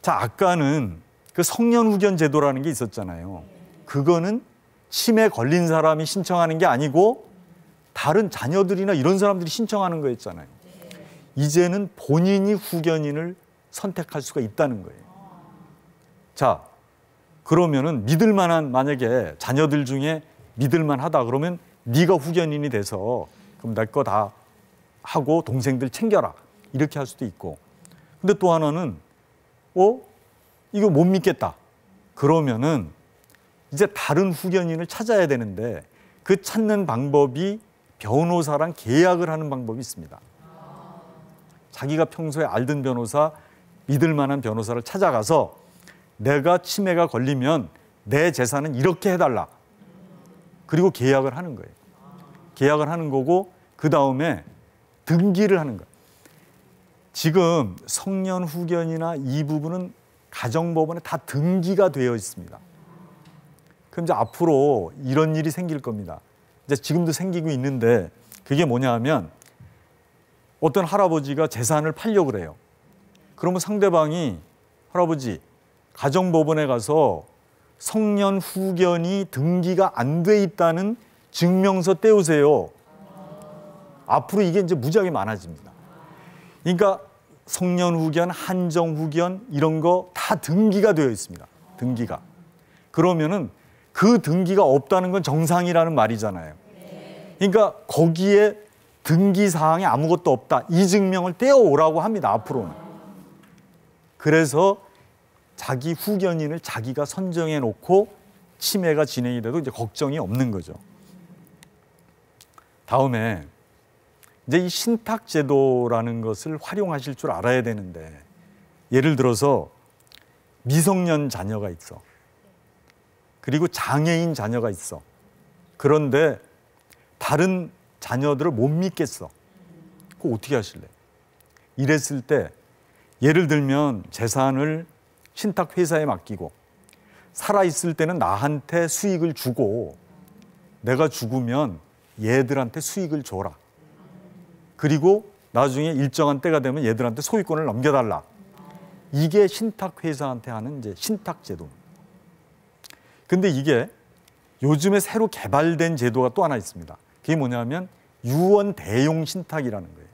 자, 아까는 그 성년 후견 제도라는 게 있었잖아요. 그거는 치매 걸린 사람이 신청하는 게 아니고 다른 자녀들이나 이런 사람들이 신청하는 거였잖아요. 이제는 본인이 후견인을 선택할 수가 있다는 거예요. 자, 그러면은 믿을만한, 만약에 자녀들 중에 믿을만하다 그러면 네가 후견인이 돼서 그럼 내 거 다 하고 동생들 챙겨라, 이렇게 할 수도 있고. 근데 또 하나는 이거 못 믿겠다 그러면은 이제 다른 후견인을 찾아야 되는데, 그 찾는 방법이 변호사랑 계약을 하는 방법이 있습니다. 자기가 평소에 알던 변호사, 믿을 만한 변호사를 찾아가서 내가 치매가 걸리면 내 재산은 이렇게 해달라. 그리고 계약을 하는 거예요. 계약을 하는 거고 그 다음에 등기를 하는 거예요. 지금 성년후견이나 이 부분은 가정법원에 다 등기가 되어 있습니다. 그럼 이제 앞으로 이런 일이 생길 겁니다. 이제 지금도 생기고 있는데 그게 뭐냐 하면 어떤 할아버지가 재산을 팔려고 그래요. 그러면 상대방이 할아버지 가정법원에 가서 성년후견이 등기가 안 돼 있다는 증명서 떼우세요. 앞으로 이게 이제 무지하게 많아집니다. 그러니까 성년후견, 한정후견 이런 거 다 등기가 되어 있습니다. 등기가. 그러면은 그 등기가 없다는 건 정상이라는 말이잖아요. 그러니까 거기에 등기 사항에 아무것도 없다. 이 증명을 떼어오라고 합니다. 앞으로는. 그래서 자기 후견인을 자기가 선정해 놓고 치매가 진행이 돼도 이제 걱정이 없는 거죠. 다음에 이제 이 신탁제도라는 것을 활용하실 줄 알아야 되는데 예를 들어서 미성년 자녀가 있어. 그리고 장애인 자녀가 있어. 그런데 다른 자녀들을 못 믿겠어. 그거 어떻게 하실래요? 이랬을 때 예를 들면 재산을 신탁회사에 맡기고 살아있을 때는 나한테 수익을 주고 내가 죽으면 얘들한테 수익을 줘라. 그리고 나중에 일정한 때가 되면 얘들한테 소유권을 넘겨달라. 이게 신탁회사한테 하는 이제 신탁제도입니다. 근데 이게 요즘에 새로 개발된 제도가 또 하나 있습니다. 그게 뭐냐면 유언 대용 신탁이라는 거예요.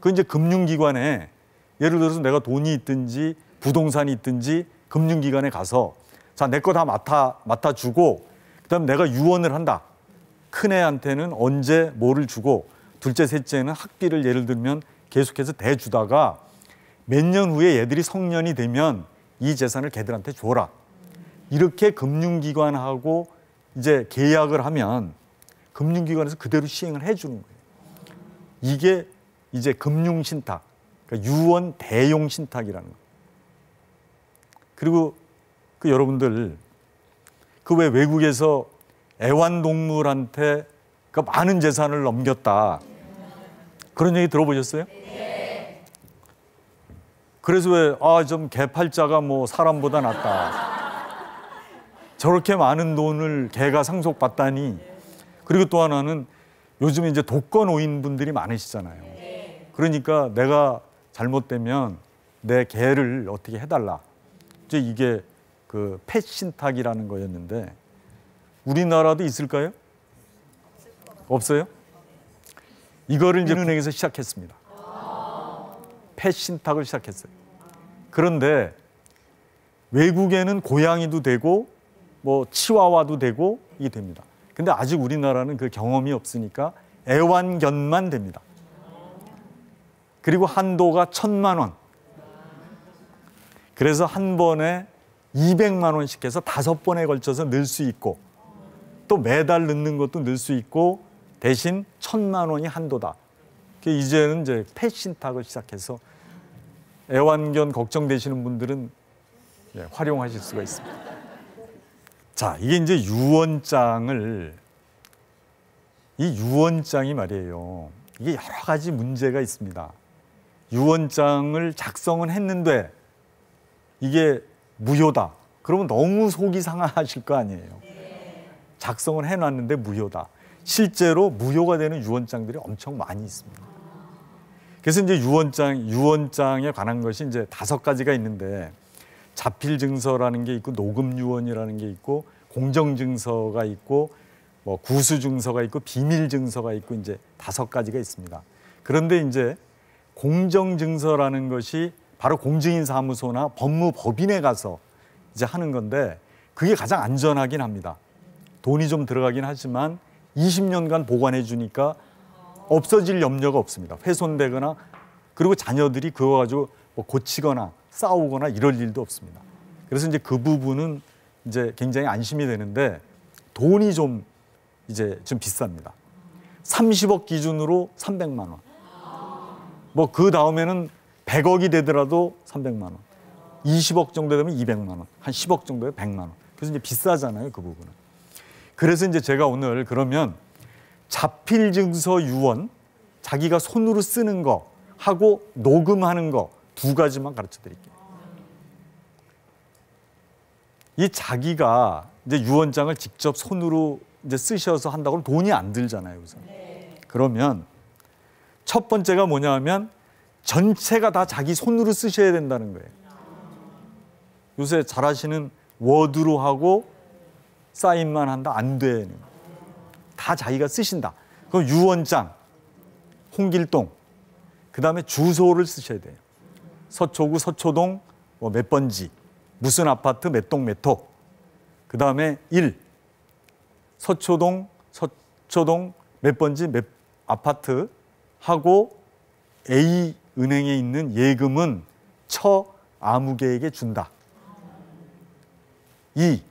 그 이제 금융기관에 예를 들어서 내가 돈이 있든지 부동산이 있든지 금융기관에 가서 자, 내 거 다 맡아주고 그다음에 내가 유언을 한다. 큰애한테는 언제 뭐를 주고 둘째, 셋째는 학비를 예를 들면 계속해서 대주다가 몇 년 후에 얘들이 성년이 되면 이 재산을 걔들한테 줘라. 이렇게 금융기관하고 이제 계약을 하면 금융기관에서 그대로 시행을 해주는 거예요. 이게 이제 금융신탁, 그러니까 유언 대용 신탁이라는 거예요. 그리고 그 여러분들 그 왜 외국에서 애완동물한테 그 많은 재산을 넘겼다. 그런 얘기 들어보셨어요? 네. 그래서 왜 좀 개팔자가 뭐 사람보다 낫다. 저렇게 많은 돈을 개가 상속받다니. 그리고 또 하나는 요즘에 이제 독거노인분들이 많으시잖아요. 그러니까 내가 잘못되면 내 개를 어떻게 해달라. 이제 이게 그 펫 신탁이라는 거였는데 우리나라도 있을까요? 없어요? 이거를 이제 은행에서 시작했습니다. 펫 신탁을 시작했어요. 그런데 외국에는 고양이도 되고 뭐 치와와도 되고 이게 됩니다. 근데 아직 우리나라는 그 경험이 없으니까 애완견만 됩니다. 그리고 한도가 1,000만 원. 그래서 한 번에 200만 원씩 해서 5번에 걸쳐서 넣을 수 있고 또 매달 넣는 것도 넣을 수 있고 대신 1,000만 원이 한도다. 이제는 이제 펫 신탁을 시작해서 애완견 걱정되시는 분들은 활용하실 수가 있습니다. 자, 이게 이제 유언장이 말이에요. 이게 여러 가지 문제가 있습니다. 유언장을 작성은 했는데 이게 무효다. 그러면 너무 속이 상하실 거 아니에요. 작성을 해놨는데 무효다. 실제로 무효가 되는 유언장들이 엄청 많이 있습니다. 그래서 이제 유언장에 관한 것이 이제 5가지가 있는데 자필 증서라는 게 있고 녹음 유언이라는 게 있고 공정 증서가 있고 뭐 구수 증서가 있고 비밀 증서가 있고 이제 5가지가 있습니다. 그런데 이제 공정 증서라는 것이 바로 공증인 사무소나 법무법인에 가서 이제 하는 건데 그게 가장 안전하긴 합니다. 돈이 좀 들어가긴 하지만 20년간 보관해 주니까 없어질 염려가 없습니다. 훼손되거나 그리고 자녀들이 그거 가지고 뭐 고치거나 싸우거나 이럴 일도 없습니다. 그래서 이제 그 부분은 이제 굉장히 안심이 되는데 돈이 좀 이제 좀 비쌉니다. 30억 기준으로 300만 원. 뭐 그 다음에는 100억이 되더라도 300만 원. 20억 정도 되면 200만 원, 한 10억 정도에 100만 원. 그래서 이제 비싸잖아요, 그 부분은. 그래서 이제 제가 오늘 그러면 자필증서 유언, 자기가 손으로 쓰는 거 하고 녹음하는 거 두 가지만 가르쳐 드릴게요. 이 자기가 이제 유언장을 직접 손으로 이제 쓰셔서 한다고 하면 돈이 안 들잖아요, 우선. 그러면 첫 번째가 뭐냐면 전체가 다 자기 손으로 쓰셔야 된다는 거예요. 요새 잘하시는 워드로 하고 사인만 한다? 안 돼. 다 자기가 쓰신다. 그럼 유언장, 홍길동, 그 다음에 주소를 쓰셔야 돼요. 서초구 서초동 뭐 몇 번지, 무슨 아파트 몇 동 몇 호. 그 다음에 1, 서초동 몇 번지 몇 아파트 하고 A 은행에 있는 예금은 처 아무개에게 준다. 2,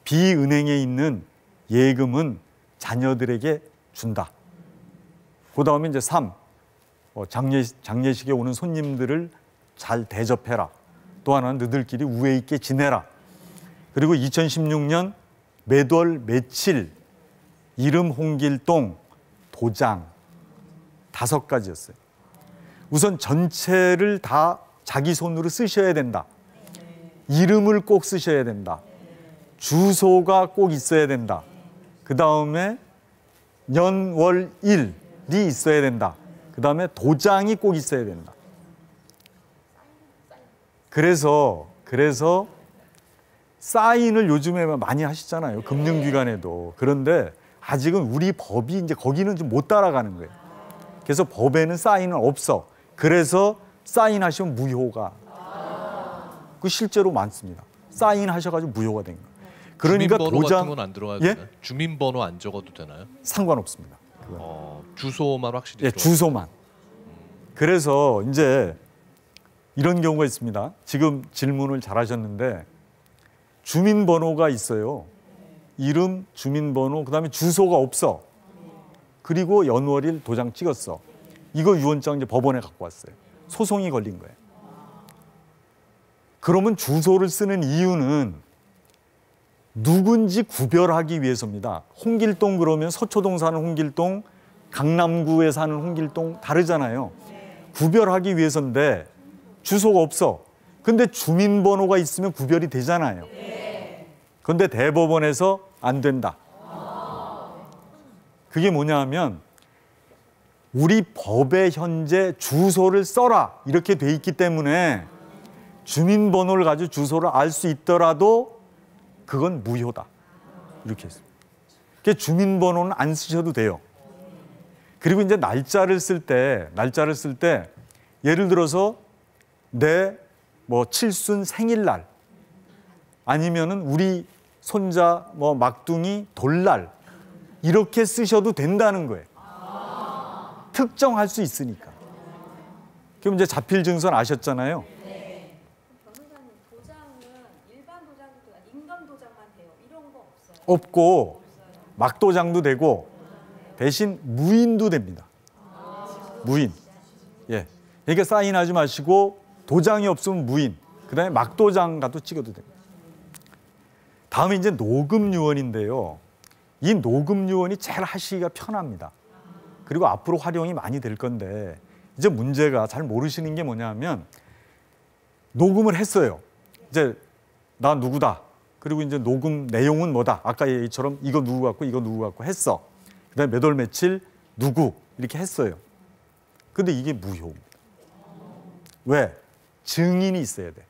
B 은행에 있는 예금은 자녀들에게 준다. 그 다음에 이제 3, 장례식에 오는 손님들을 잘 대접해라. 또 하나는 너희들끼리 우애 있게 지내라. 그리고 2016년 몇 월 며칠 이름 홍길동 도장 5가지였어요. 우선 전체를 다 자기 손으로 쓰셔야 된다. 이름을 꼭 쓰셔야 된다. 주소가 꼭 있어야 된다. 그 다음에 년, 월, 일이 있어야 된다. 그 다음에 도장이 꼭 있어야 된다. 그래서 사인을 요즘에 많이 하시잖아요. 금융기관에도. 그런데 아직은 우리 법이 이제 거기는 좀 못 따라가는 거예요. 그래서 법에는 사인은 없어. 그래서 사인하시면 무효가. 그 실제로 많습니다. 사인하셔가지고 무효가 된 거예요. 그러니까 주민번호 도장 같은 건 안 들어가도 되나요? 주민번호 안 적어도 되나요? 상관없습니다. 주소만 확실히. 예, 주소만. 그래서 이제 이런 경우가 있습니다. 지금 질문을 잘하셨는데 주민번호가 있어요. 이름, 주민번호, 그다음에 주소가 없어. 그리고 연월일 도장 찍었어. 이거 유언장 이제 법원에 갖고 왔어요. 소송이 걸린 거예요. 그러면 주소를 쓰는 이유는 누군지 구별하기 위해서입니다. 홍길동 그러면 서초동 사는 홍길동, 강남구에 사는 홍길동 다르잖아요. 구별하기 위해서인데 주소가 없어. 근데 주민번호가 있으면 구별이 되잖아요. 그런데 대법원에서 안 된다. 그게 뭐냐 하면 우리 법에 현재 주소를 써라 이렇게 돼 있기 때문에 주민번호를 가지고 주소를 알 수 있더라도 그건 무효다. 이렇게 했습니다. 그러니까 주민번호는 안 쓰셔도 돼요. 그리고 이제 날짜를 쓸 때 예를 들어서 내 뭐 칠순 생일날 아니면은 우리 손자 뭐 막둥이 돌날 이렇게 쓰셔도 된다는 거예요. 특정할 수 있으니까. 그럼 이제 자필증서는 아셨잖아요. 변호사님, 도장은 일반 도장도 인감 도장만 돼요. 이런 거 없어요? 없고 막도장도 되고 대신 무인도 됩니다. 무인. 예. 그러니까 사인하지 마시고 도장이 없으면 무인. 그다음에 막도장가도 찍어도 됩니다. 다음에 이제 녹음유언인데요. 이 녹음유언이 제일 하시기가 편합니다. 그리고 앞으로 활용이 많이 될 건데 이제 문제가 잘 모르시는 게 뭐냐면 녹음을 했어요. 이제 나 누구다. 그리고 이제 녹음 내용은 뭐다. 아까 얘기처럼 이거 누구 같고 이거 누구 같고 했어. 그다음에 몇 월 며칠 누구 이렇게 했어요. 근데 이게 무효입니다. 왜? 증인이 있어야 돼.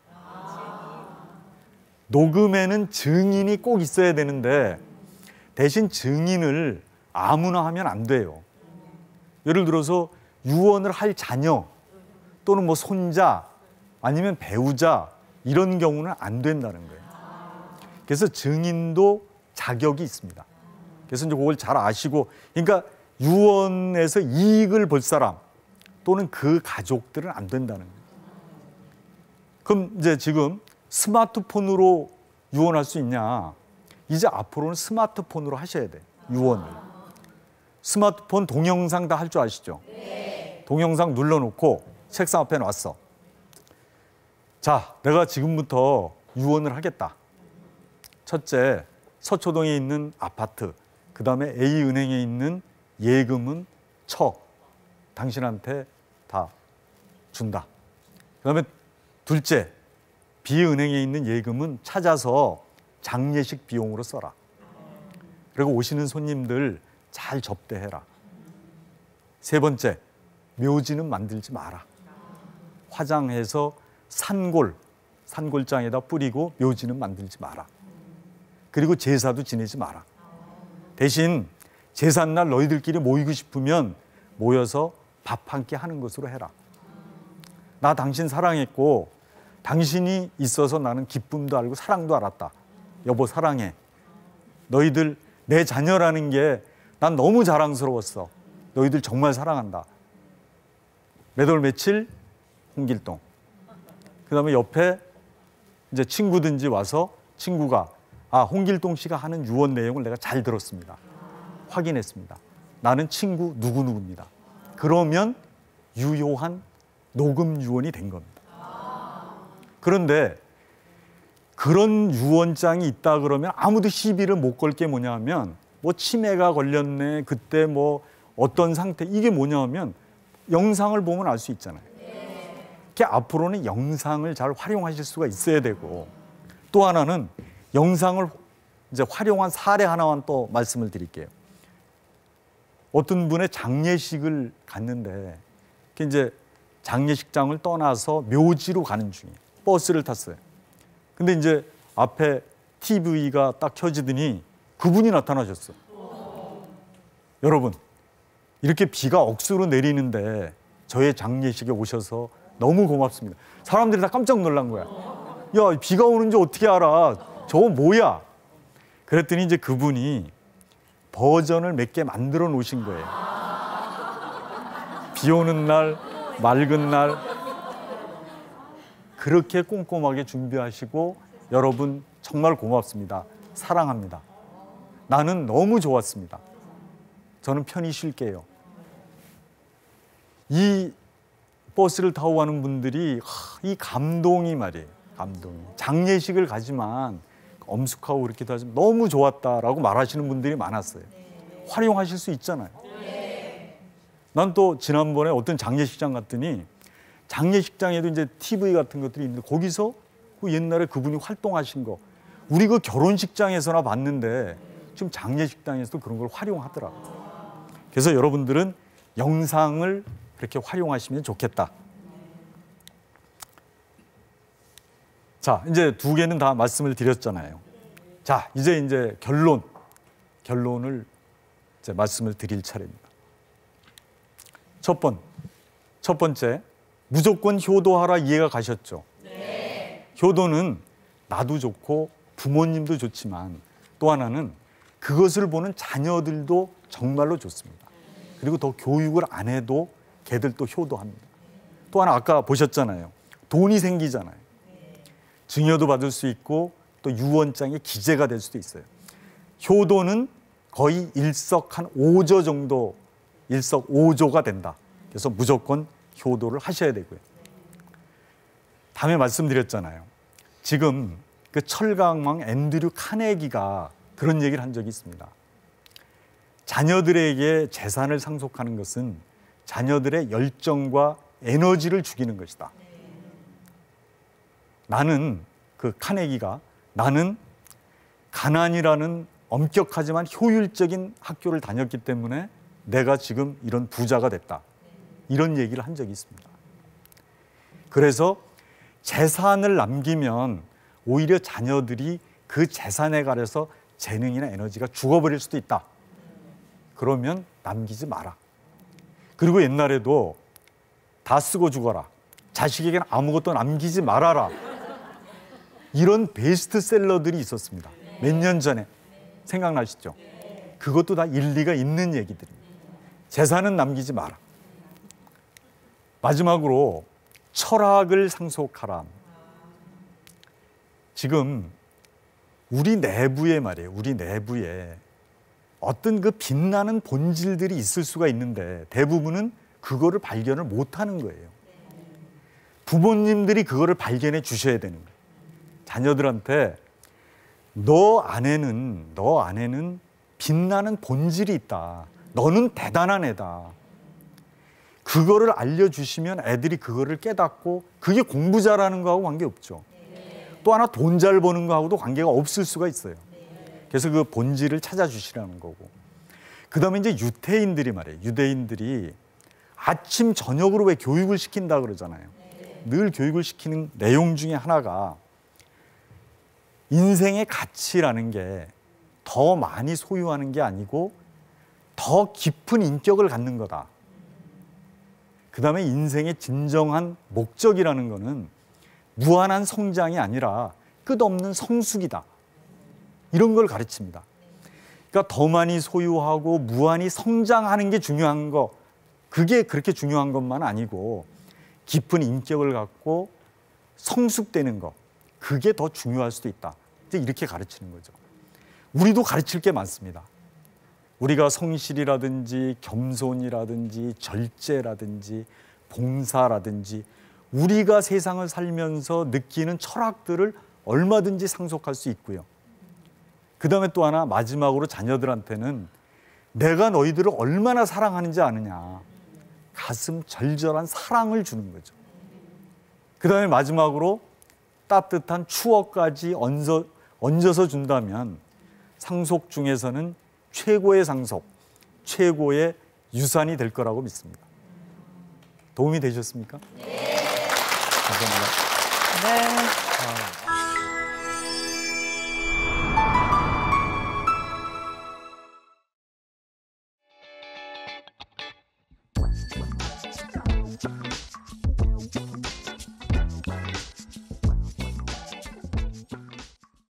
녹음에는 증인이 꼭 있어야 되는데 대신 증인을 아무나 하면 안 돼요. 예를 들어서 유언을 할 자녀 또는 뭐 손자 아니면 배우자 이런 경우는 안 된다는 거예요. 그래서 증인도 자격이 있습니다. 그래서 이제 그걸 잘 아시고, 그러니까 유언에서 이익을 볼 사람 또는 그 가족들은 안 된다는 거예요. 그럼 이제 지금 스마트폰으로 유언할 수 있냐? 이제 앞으로는 스마트폰으로 하셔야 돼, 유언을. 스마트폰 동영상 다 할 줄 아시죠? 네. 동영상 눌러놓고 책상 앞에 놨어. 자, 내가 지금부터 유언을 하겠다. 첫째, 서초동에 있는 아파트, 그 다음에 A은행에 있는 예금은 당신한테 다 준다. 그 다음에 둘째, B은행에 있는 예금은 찾아서 장례식 비용으로 써라. 그리고 오시는 손님들 잘 접대해라. 세 번째, 묘지는 만들지 마라. 화장해서 산골장에다 뿌리고 묘지는 만들지 마라. 그리고 제사도 지내지 마라. 대신 제삿날 너희들끼리 모이고 싶으면 모여서 밥 한 끼 하는 것으로 해라. 나 당신 사랑했고 당신이 있어서 나는 기쁨도 알고 사랑도 알았다. 여보 사랑해. 너희들 내 자녀라는 게 난 너무 자랑스러웠어. 너희들 정말 사랑한다. 몇 월 며칠 홍길동. 그 다음에 옆에 이제 친구든지 와서 친구가 홍길동 씨가 하는 유언 내용을 내가 잘 들었습니다. 확인했습니다. 나는 친구 누구누구입니다. 그러면 유효한 녹음 유언이 된 겁니다. 그런데 그런 유언장이 있다 그러면 아무도 시비를 못 걸 게 뭐냐면 뭐 치매가 걸렸네, 그때 뭐 어떤 상태, 이게 뭐냐면 영상을 보면 알 수 있잖아요. 앞으로는 영상을 잘 활용하실 수가 있어야 되고, 또 하나는 영상을 이제 활용한 사례 하나만 또 말씀을 드릴게요. 어떤 분의 장례식을 갔는데 이제 장례식장을 떠나서 묘지로 가는 중에 버스를 탔어요. 근데 이제 앞에 TV가 딱 켜지더니 그분이 나타나셨어요. 여러분, 이렇게 비가 억수로 내리는데 저의 장례식에 오셔서 너무 고맙습니다. 사람들이 다 깜짝 놀란 거야. 야, 비가 오는지 어떻게 알아? 저거 뭐야? 그랬더니 이제 그분이 버전을 몇 개 만들어 놓으신 거예요. 비 오는 날, 맑은 날, 그렇게 꼼꼼하게 준비하시고, 여러분 정말 고맙습니다. 사랑합니다. 나는 너무 좋았습니다. 저는 편히 쉴게요. 이 버스를 타고 가는 분들이 이 감동이 말이에요. 감동이. 장례식을 가지만 엄숙하고 그렇기도 하지만 너무 좋았다라고 말하시는 분들이 많았어요. 활용하실 수 있잖아요. 난 또 지난번에 어떤 장례식장 갔더니 장례식장에도 이제 TV 같은 것들이 있는데 거기서 그 옛날에 그분이 활동하신 거 우리 그 결혼식장에서나 봤는데 지금 장례식장에서도 그런 걸 활용하더라고요. 그래서 여러분들은 영상을 그렇게 활용하시면 좋겠다. 자, 이제 두 개는 다 말씀을 드렸잖아요. 자, 이제 결론을 이제 말씀을 드릴 차례입니다. 첫 번째, 무조건 효도하라 이해가 가셨죠? 네. 효도는 나도 좋고 부모님도 좋지만 또 하나는 그것을 보는 자녀들도 정말로 좋습니다. 그리고 더 교육을 안 해도 걔들도 효도합니다. 또 하나 아까 보셨잖아요. 돈이 생기잖아요. 증여도 받을 수 있고 또 유언장의 기재가 될 수도 있어요. 효도는 거의 일석오조 정도, 일석오조가 된다. 그래서 무조건 효도를 하셔야 되고요. 다음에 말씀드렸잖아요. 지금 그 철강왕 앤드류 카네기가 그런 얘기를 한 적이 있습니다. 자녀들에게 재산을 상속하는 것은 자녀들의 열정과 에너지를 죽이는 것이다. 그 카네기가 나는 가난이라는 엄격하지만 효율적인 학교를 다녔기 때문에 내가 지금 이런 부자가 됐다. 이런 얘기를 한 적이 있습니다. 그래서 재산을 남기면 오히려 자녀들이 그 재산에 가려서 재능이나 에너지가 죽어버릴 수도 있다. 그러면 남기지 마라. 그리고 옛날에도 다 쓰고 죽어라. 자식에게는 아무것도 남기지 말아라. 이런 베스트셀러들이 있었습니다. 몇 년 전에. 생각나시죠? 그것도 다 일리가 있는 얘기들입니다. 재산은 남기지 마라. 마지막으로 철학을 상속하라. 지금 우리 내부에 말이에요. 우리 내부에 어떤 그 빛나는 본질들이 있을 수가 있는데 대부분은 그거를 발견을 못하는 거예요. 부모님들이 그거를 발견해 주셔야 되는 거예요. 자녀들한테 너 안에는 빛나는 본질이 있다. 너는 대단한 애다. 그거를 알려주시면 애들이 그거를 깨닫고 그게 공부 잘하는 거하고 관계없죠. 또 하나 돈 잘 버는 거하고도 관계가 없을 수가 있어요. 그래서 그 본질을 찾아주시라는 거고. 그 다음에 이제 유대인들이 말이에요. 유대인들이 아침 저녁으로 왜 교육을 시킨다 그러잖아요. 늘 교육을 시키는 내용 중에 하나가 인생의 가치라는 게 더 많이 소유하는 게 아니고 더 깊은 인격을 갖는 거다. 그 다음에 인생의 진정한 목적이라는 거는 무한한 성장이 아니라 끝없는 성숙이다. 이런 걸 가르칩니다. 그러니까 더 많이 소유하고 무한히 성장하는 게 중요한 거, 그게 그렇게 중요한 것만 아니고 깊은 인격을 갖고 성숙되는 거, 그게 더 중요할 수도 있다. 이제 이렇게 가르치는 거죠. 우리도 가르칠 게 많습니다. 우리가 성실이라든지 겸손이라든지 절제라든지 봉사라든지 우리가 세상을 살면서 느끼는 철학들을 얼마든지 상속할 수 있고요. 그 다음에 또 하나 마지막으로 자녀들한테는 내가 너희들을 얼마나 사랑하는지 아느냐. 가슴 절절한 사랑을 주는 거죠. 그 다음에 마지막으로 따뜻한 추억까지 얹어서 준다면 상속 중에서는 최고의 상속, 최고의 유산이 될 거라고 믿습니다. 도움이 되셨습니까? 네. 감사합니다. 네.